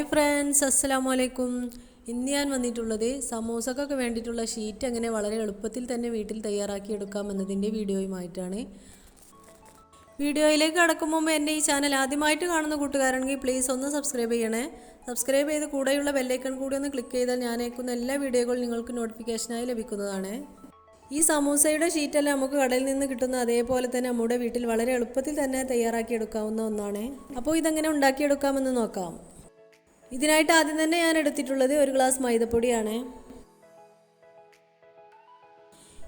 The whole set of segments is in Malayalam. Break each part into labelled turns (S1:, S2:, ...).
S1: ഹായ് ഫ്രണ്ട്സ്, അസ്സലാമു അലൈക്കും. ഇന്ന് ഞാൻ വന്നിട്ടുള്ളത് സമൂസക്കൊക്കെ വേണ്ടിയിട്ടുള്ള ഷീറ്റ് എങ്ങനെ വളരെ എളുപ്പത്തിൽ തന്നെ വീട്ടിൽ തയ്യാറാക്കി എടുക്കാം എന്നതിൻ്റെ വീഡിയോയുമായിട്ടാണ്. വീഡിയോയിലേക്ക് കടക്കും മുമ്പ് എൻ്റെ ഈ ചാനൽ ആദ്യമായിട്ട് കാണുന്ന കൂട്ടുകാരാണെങ്കിൽ പ്ലീസ് ഒന്ന് സബ്സ്ക്രൈബ് ചെയ്യണേ. സബ്സ്ക്രൈബ് ചെയ്ത് കൂടെയുള്ള ബെല്ലൈക്കൺ കൂടി ഒന്ന് ക്ലിക്ക് ചെയ്താൽ ഞാൻ അയക്കുന്ന എല്ലാ വീഡിയോകളും നിങ്ങൾക്ക് നോട്ടിഫിക്കേഷനായി ലഭിക്കുന്നതാണ്. ഈ സമൂസയുടെ ഷീറ്റെല്ലാം നമുക്ക് കടയിൽ നിന്ന് കിട്ടുന്ന അതേപോലെ തന്നെ നമ്മുടെ വീട്ടിൽ വളരെ എളുപ്പത്തിൽ തന്നെ തയ്യാറാക്കി എടുക്കാവുന്ന ഒന്നാണ്. അപ്പോൾ ഇതെങ്ങനെ ഉണ്ടാക്കിയെടുക്കാമെന്ന് നോക്കാം. ഇതിനായിട്ട് ആദ്യം തന്നെ ഞാൻ എടുത്തിട്ടുള്ളത് 1 ഗ്ലാസ് മൈദപ്പൊടിയാണ്.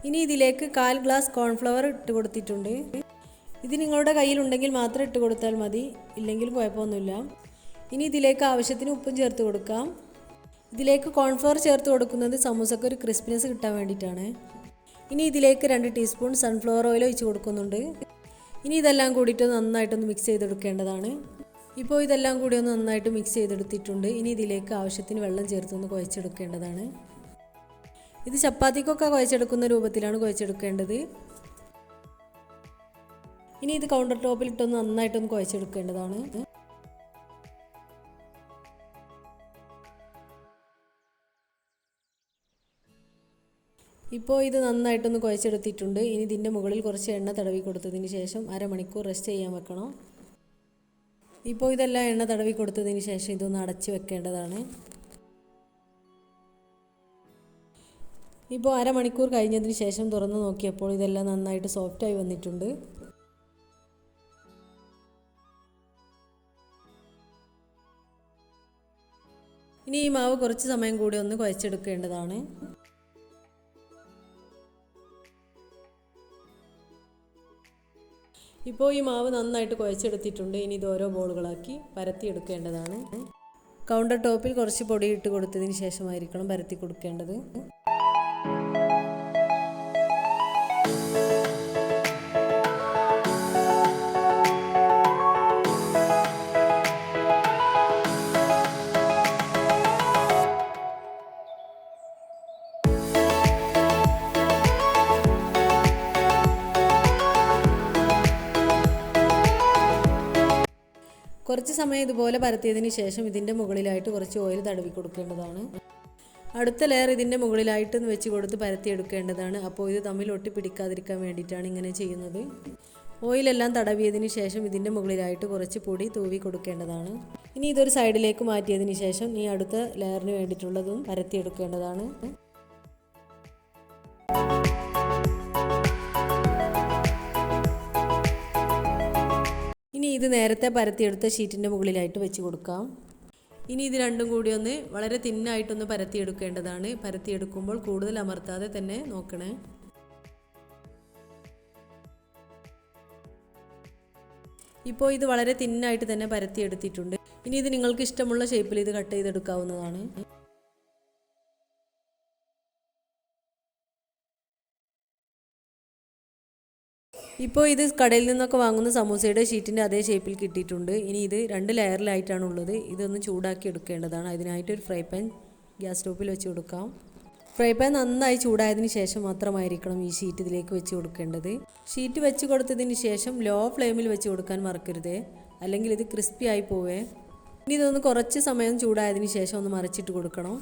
S1: ഇനി ഇതിലേക്ക് 1/4 ഗ്ലാസ് കോൺഫ്ലവർ ഇട്ട് കൊടുത്തിട്ടുണ്ട്. ഇത് നിങ്ങളുടെ കയ്യിലുണ്ടെങ്കിൽ മാത്രം ഇട്ട് കൊടുത്താൽ മതി, ഇല്ലെങ്കിൽ കുഴപ്പമൊന്നുമില്ല. ഇനി ഇതിലേക്ക് ആവശ്യത്തിന് ഉപ്പും ചേർത്ത് കൊടുക്കാം. ഇതിലേക്ക് കോൺഫ്ലവർ ചേർത്ത് കൊടുക്കുന്നത് സമൂസക്ക് ഒരു ക്രിസ്പിനെസ് കിട്ടാൻ വേണ്ടിയിട്ടാണ്. ഇനി ഇതിലേക്ക് 2 ടീസ്പൂൺ സൺഫ്ലവർ ഓയിൽ ഒഴിച്ച് കൊടുക്കുന്നുണ്ട്. ഇനി ഇതെല്ലാം കൂടിയിട്ട് നന്നായിട്ടൊന്ന് മിക്സ് ചെയ്തെടുക്കേണ്ടതാണ്. ഇപ്പോൾ ഇതെല്ലാം കൂടി ഒന്ന് നന്നായിട്ട് മിക്സ് ചെയ്തെടുത്തിട്ടുണ്ട്. ഇനി ഇതിലേക്ക് ആവശ്യത്തിന് വെള്ളം ചേർത്തൊന്ന് കുഴച്ചെടുക്കേണ്ടതാണ്. ഇത് ചപ്പാത്തിക്കൊക്കെ കുഴച്ചെടുക്കുന്ന രൂപത്തിലാണ് കുഴച്ചെടുക്കേണ്ടത്. ഇനി ഇത് കൗണ്ടർ ടോപ്പിലിട്ടൊന്ന് നന്നായിട്ടൊന്ന് കുഴച്ചെടുക്കേണ്ടതാണ്. ഇപ്പോൾ ഇത് നന്നായിട്ടൊന്ന് കുഴച്ചെടുത്തിട്ടുണ്ട്. ഇനി ഇതിൻ്റെ മുകളിൽ കുറച്ച് എണ്ണ തടവി കൊടുത്തതിന് ശേഷം അരമണിക്കൂർ റെസ്റ്റ് ചെയ്യാൻ വെക്കണം. ഇപ്പോൾ ഇതെല്ലാം എണ്ണ തടവി കൊടുത്തതിന് ശേഷം ഇതൊന്ന് അടച്ച് വെക്കേണ്ടതാണ്. ഇപ്പോൾ അരമണിക്കൂർ കഴിഞ്ഞതിന് ശേഷം തുറന്ന് നോക്കിയപ്പോൾ ഇതെല്ലാം നന്നായിട്ട് സോഫ്റ്റായി വന്നിട്ടുണ്ട്. ഇനി ഈ മാവ് കുറച്ച് സമയം കൂടി ഒന്ന് കുഴച്ചെടുക്കേണ്ടതാണ്. ഇപ്പോൾ ഈ മാവ് നന്നായിട്ട് കുഴച്ചെടുത്തിട്ടുണ്ട്. ഇനി ഇത് ഓരോ ബോളുകളാക്കി പരത്തിയെടുക്കേണ്ടതാണ്. കൗണ്ടർ ടോപ്പിൽ കുറച്ച് പൊടി ഇട്ട് കൊടുത്തതിന് ശേഷമായിരിക്കണം പരത്തി കൊടുക്കേണ്ടത്. കുറച്ച് സമയം ഇതുപോലെ പരത്തിയതിന് ശേഷം ഇതിൻ്റെ മുകളിലായിട്ട് കുറച്ച് ഓയിൽ തടവി കൊടുക്കേണ്ടതാണ്. അടുത്ത ലെയർ ഇതിൻ്റെ മുകളിലായിട്ട് വെച്ച് കൊടുത്ത് പരത്തിയെടുക്കേണ്ടതാണ്. അപ്പോൾ ഇത് തമ്മിൽ ഒട്ടിപ്പിടിക്കാതിരിക്കാൻ വേണ്ടിയിട്ടാണ് ഇങ്ങനെ ചെയ്യുന്നത്. ഓയിലെല്ലാം തടവിയതിന് ശേഷം ഇതിൻ്റെ മുകളിലായിട്ട് കുറച്ച് പൊടി തൂവി കൊടുക്കേണ്ടതാണ്. ഇനി ഇതൊരു സൈഡിലേക്ക് മാറ്റിയതിന് ശേഷം ഈ അടുത്ത ലെയറിന് വേണ്ടിയിട്ടുള്ളതും പരത്തിയെടുക്കേണ്ടതാണ്. ഇനി ഇത് നേരത്തെ പരത്തിയെടുത്ത ഷീറ്റിൻ്റെ മുകളിലായിട്ട് വെച്ച് കൊടുക്കാം. ഇനി ഇത് രണ്ടും കൂടി ഒന്ന് വളരെ തിന്നായിട്ടൊന്ന് പരത്തിയെടുക്കേണ്ടതാണ്. പരത്തിയെടുക്കുമ്പോൾ കൂടുതൽ അമർത്താതെ തന്നെ നോക്കണേ. ഇപ്പോൾ ഇത് വളരെ തിന്നായിട്ട് തന്നെ പരത്തിയെടുത്തിട്ടുണ്ട്. ഇനി ഇത് നിങ്ങൾക്ക് ഇഷ്ടമുള്ള ഷേപ്പിൽ ഇത് കട്ട് ചെയ്തെടുക്കാവുന്നതാണ്. ഇപ്പോൾ ഇത് കടയിൽ നിന്നൊക്കെ വാങ്ങുന്ന സമൂസയുടെ ഷീറ്റിൻ്റെ അതേ ഷേപ്പിൽ കിട്ടിയിട്ടുണ്ട്. ഇനി ഇത് 2 ലെയറിലായിട്ടാണ് ഉള്ളത്. ഇതൊന്ന് ചൂടാക്കി എടുക്കേണ്ടതാണ്. അതിനായിട്ട് ഒരു ഫ്രൈ പാൻ ഗ്യാസ് സ്റ്റോപ്പിൽ വെച്ച് കൊടുക്കാം. ഫ്രൈ പാൻ നന്നായി ചൂടായതിന് ശേഷം മാത്രമായിരിക്കണം ഈ ഷീറ്റ് ഇതിലേക്ക് വെച്ച് കൊടുക്കേണ്ടത്. ഷീറ്റ് വെച്ച് കൊടുത്തതിന് ശേഷം ലോ ഫ്ലെയിമിൽ വെച്ച് കൊടുക്കാൻ മറക്കരുത്, അല്ലെങ്കിൽ ഇത് ക്രിസ്പി ആയി പോവേ. ഇനി ഇതൊന്ന് കുറച്ച് സമയം ചൂടായതിന് ശേഷം ഒന്ന് മറിച്ചിട്ട് കൊടുക്കണം.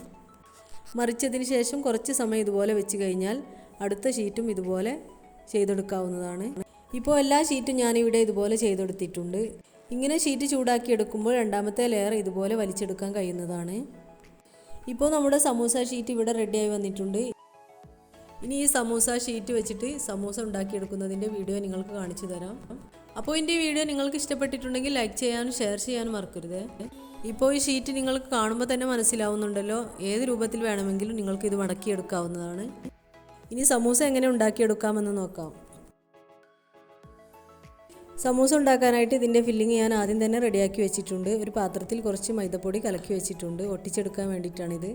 S1: മറിച്ചതിന് ശേഷം കുറച്ച് സമയം ഇതുപോലെ വെച്ച് കഴിഞ്ഞാൽ അടുത്ത ഷീറ്റും ഇതുപോലെ ചെയ്തെടുക്കാവുന്നതാണ്. ഇപ്പോൾ എല്ലാ ഷീറ്റും ഞാനിവിടെ ഇതുപോലെ ചെയ്തെടുത്തിട്ടുണ്ട്. ഇങ്ങനെ ഷീറ്റ് ചൂടാക്കി എടുക്കുമ്പോൾ രണ്ടാമത്തെ ലെയർ ഇതുപോലെ വലിച്ചെടുക്കാൻ കഴിയുന്നതാണ്. ഇപ്പോൾ നമ്മുടെ സമൂസ ഷീറ്റ് ഇവിടെ റെഡിയായി വന്നിട്ടുണ്ട്. ഇനി ഈ സമൂസ ഷീറ്റ് വെച്ചിട്ട് സമൂസ ഉണ്ടാക്കിയെടുക്കുന്നതിൻ്റെ വീഡിയോ നിങ്ങൾക്ക് കാണിച്ചു തരാം. അപ്പോൾ എൻ്റെ വീഡിയോ നിങ്ങൾക്ക് ഇഷ്ടപ്പെട്ടിട്ടുണ്ടെങ്കിൽ ലൈക്ക് ചെയ്യാനും ഷെയർ ചെയ്യാനും മറക്കരുത്. ഇപ്പോൾ ഈ ഷീറ്റ് നിങ്ങൾക്ക് കാണുമ്പോൾ തന്നെ മനസ്സിലാവുന്നുണ്ടല്ലോ, ഏത് രൂപത്തിൽ വേണമെങ്കിലും നിങ്ങൾക്ക് ഇത് മടക്കിയെടുക്കാവുന്നതാണ്. ഇനി സമൂസ എങ്ങനെ ഉണ്ടാക്കിയെടുക്കാമെന്ന് നോക്കാം. സമൂസ ഉണ്ടാക്കാനായിട്ട് ഇതിൻ്റെ ഫില്ലിങ് ഞാൻ ആദ്യം തന്നെ റെഡിയാക്കി വെച്ചിട്ടുണ്ട്. ഒരു പാത്രത്തിൽ കുറച്ച് മൈദപ്പൊടി കലക്കി വെച്ചിട്ടുണ്ട്, ഒട്ടിച്ചെടുക്കാൻ വേണ്ടിയിട്ടാണിത്.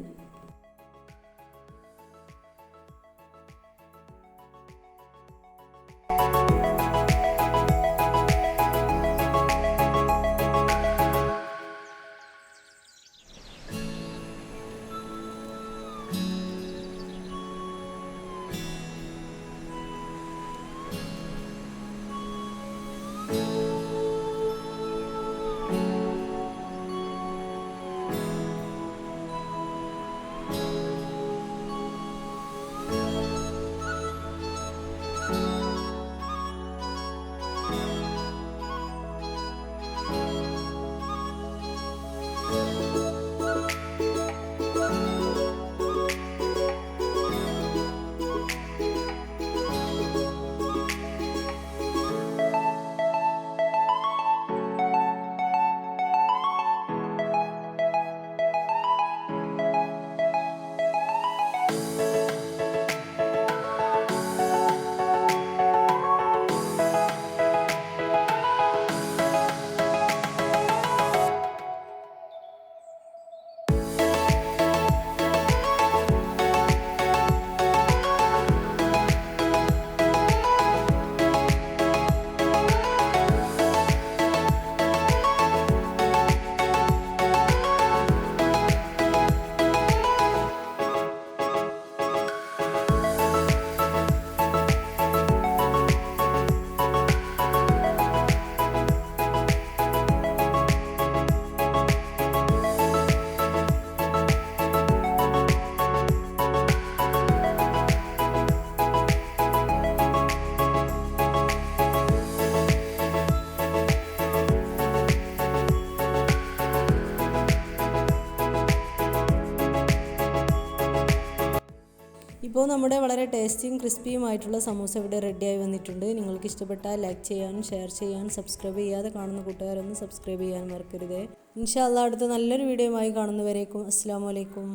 S1: ഇപ്പോൾ നമ്മുടെ വളരെ ടേസ്റ്റിയും ക്രിസ്പിയുമായിട്ടുള്ള സമൂസ ഇവിടെ റെഡിയായി വന്നിട്ടുണ്ട്. നിങ്ങൾക്ക് ഇഷ്ടപ്പെട്ടാൽ ലൈക്ക് ചെയ്യാനും ഷെയർ ചെയ്യാനും സബ്സ്ക്രൈബ് ചെയ്യാതെ കാണുന്ന കൂട്ടുകാരൊന്ന് സബ്സ്ക്രൈബ് ചെയ്യാനും മറക്കരുത്. ഇൻഷാ അല്ലാഹ് അടുത്ത നല്ലൊരു വീഡിയോയുമായി കാണുന്നവരേക്കും അസ്സലാമു അലൈക്കും.